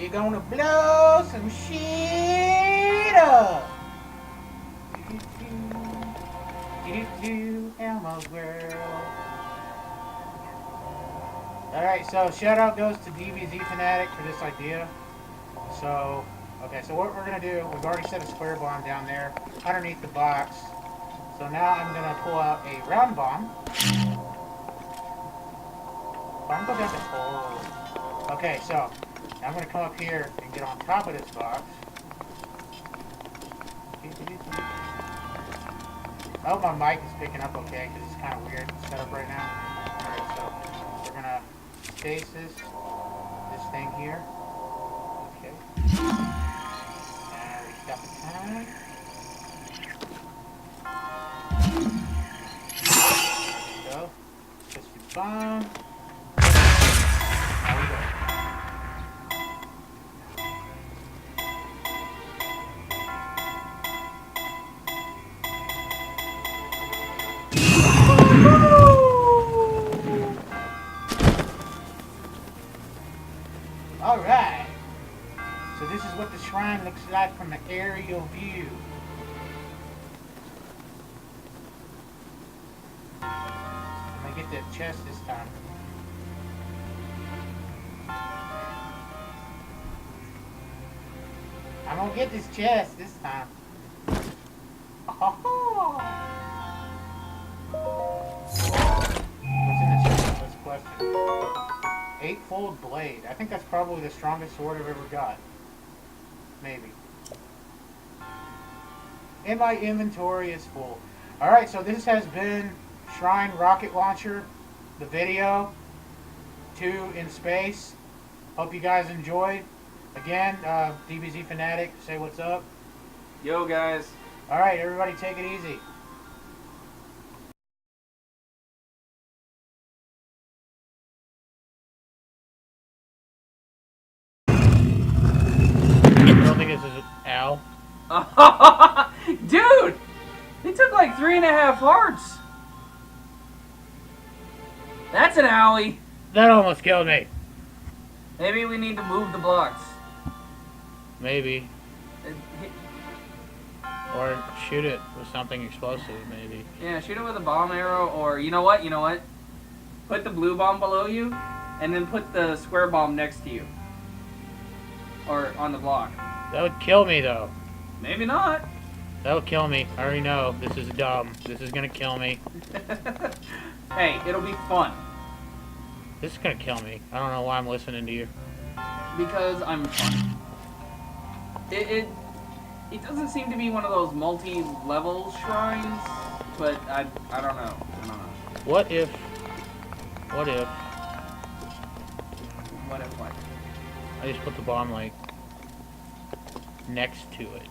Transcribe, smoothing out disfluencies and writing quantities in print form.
We're gonna blow some shit up. Elmo's World. Alright, so shout out goes to DBZ Fanatic for this idea. So, okay, so what we're gonna do, we've already set a square bomb down there underneath the box. So now I'm gonna pull out a round bomb. I'm going down the hole. Okay, so now I'm gonna come up here and get on top of this box. I hope my mic is picking up okay, because it's kind of weird setup right now. Alright, so we're gonna stasis this thing here. Okay. And we stop the time. There we go. Just the bomb. There we go. Alright, so this is what the shrine looks like from an aerial view. I'm gonna get that chest this time. I'm gonna get this chest this time. Oh. What's in the chest? That's the question. 8-fold blade. I think that's probably the strongest sword I've ever got. Maybe. And my inventory is full. Alright, so this has been Shrine Rocket Launcher, the video, 2 in space. Hope you guys enjoyed. Again, DBZ Fanatic, say what's up. Yo, guys. Alright, everybody take it easy. I don't think this is an owl. Dude! It took like 3.5 hearts. That's an owie. That almost killed me. Maybe we need to move the blocks. Maybe. Or shoot it with something explosive, maybe. Yeah, shoot it with a bomb arrow, or you know what? Put the blue bomb below you, and then put the square bomb next to you. Or on the block. That would kill me, though. Maybe not. That would kill me. I already know. This is dumb. This is gonna kill me. Hey, it'll be fun. This is gonna kill me. I don't know why I'm listening to you. Because I'm fun. It doesn't seem to be one of those multi-level shrines, but I don't know. What if... What if what? I just put the bomb, like, next to it.